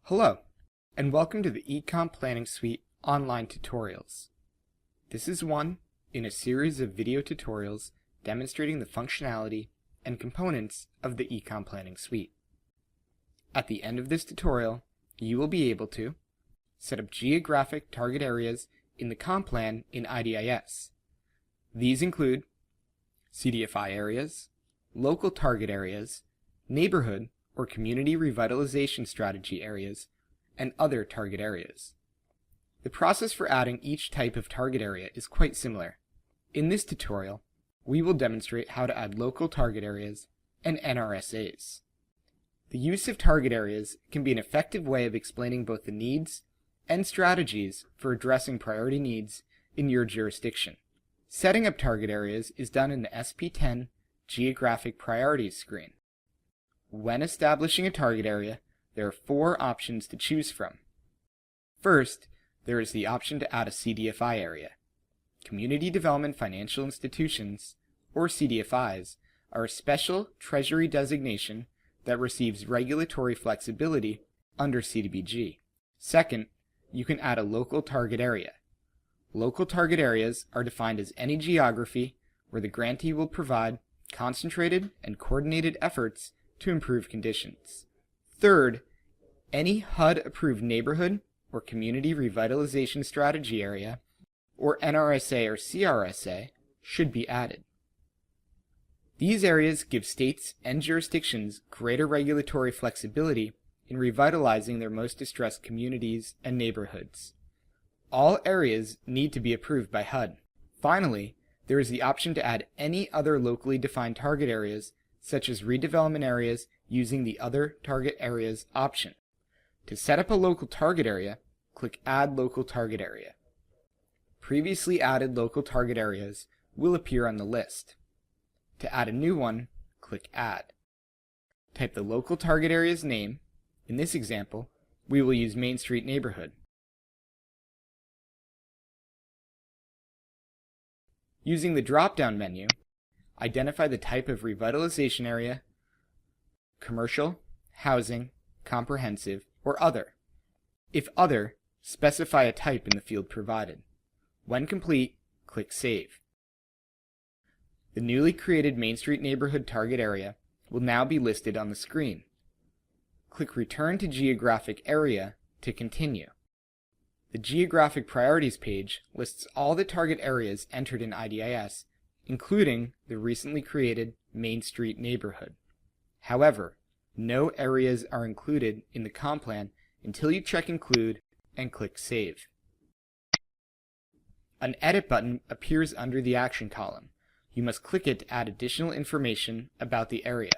Hello, and welcome to the eCon Planning Suite online tutorials. This is one in a series of video tutorials demonstrating the functionality and components of the eCon Planning Suite. At the end of this tutorial, you will be able to set up geographic target areas in the comp plan in IDIS. These include CDFI areas, local target areas, neighborhood or Community Revitalization Strategy Areas, and other target areas. The process for adding each type of target area is quite similar. In this tutorial, we will demonstrate how to add local target areas and NRSAs. The use of target areas can be an effective way of explaining both the needs and strategies for addressing priority needs in your jurisdiction. Setting up target areas is done in the SP10 Geographic Priorities screen. When establishing a target area, there are four options to choose from. First, there is the option to add a CDFI area. Community Development Financial Institutions, or CDFIs, are a special Treasury designation that receives regulatory flexibility under CDBG. Second, you can add a local target area. Local target areas are defined as any geography where the grantee will provide concentrated and coordinated efforts to improve conditions. Third, any HUD-approved neighborhood or Community Revitalization Strategy Area, or NRSA or CRSA, should be added. These areas give states and jurisdictions greater regulatory flexibility in revitalizing their most distressed communities and neighborhoods. All areas need to be approved by HUD. Finally, there is the option to add any other locally defined target areas such as redevelopment areas using the Other Target Areas option. To set up a local target area, click Add Local Target Area. Previously added local target areas will appear on the list. To add a new one, click Add. Type the local target area's name. In this example, we will use Main Street Neighborhood. Using the drop-down menu, identify the type of revitalization area, commercial, housing, comprehensive, or other. If other, specify a type in the field provided. When complete, click Save. The newly created Main Street Neighborhood target area will now be listed on the screen. Click Return to Geographic Area to continue. The Geographic Priorities page lists all the target areas entered in IDIS, including the recently created Main Street Neighborhood. However, no areas are included in the comp plan until you check Include and click Save. An Edit button appears under the action column. You must click it to add additional information about the area.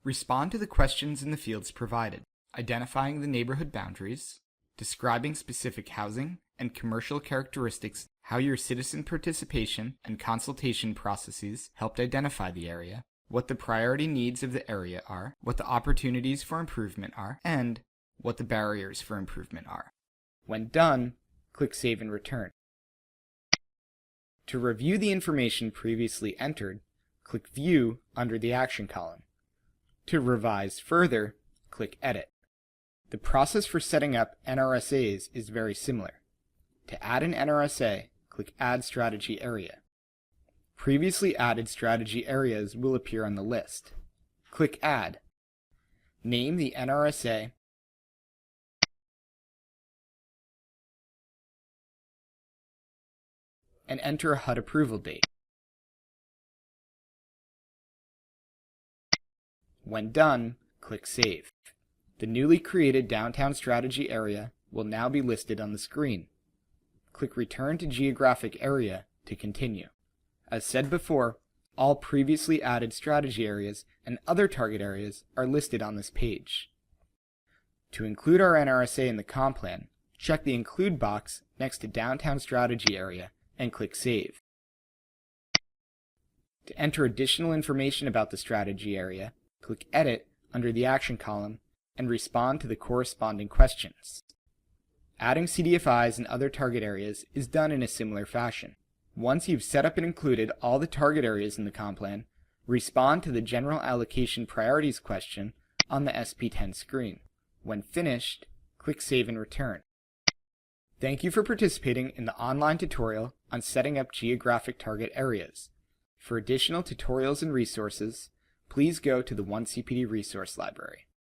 Respond to the questions in the fields provided, identifying the neighborhood boundaries, describing specific housing and commercial characteristics, how your citizen participation and consultation processes helped identify the area, what the priority needs of the area are, what the opportunities for improvement are, and what the barriers for improvement are. When done, click Save and Return. To review the information previously entered, click View under the action column. To revise further, click Edit. The process for setting up NRSAs is very similar. To add an NRSA, click Add Strategy Area. Previously added strategy areas will appear on the list. Click Add. Name the NRSA and enter a HUD approval date. When done, click Save. The newly created Downtown Strategy Area will now be listed on the screen. Click Return to Geographic Area to continue. As said before, all previously added strategy areas and other target areas are listed on this page. To include our NRSA in the comp plan, check the Include box next to Downtown Strategy Area and click Save. To enter additional information about the strategy area, click Edit under the action column and respond to the corresponding questions. Adding CDFIs and other target areas is done in a similar fashion. Once you've set up and included all the target areas in the comp plan, respond to the General Allocation Priorities question on the SP10 screen. When finished, Click Save and Return. Thank you for participating in the online tutorial on setting up geographic target areas. For additional tutorials and resources, please go to the 1CPD Resource Library.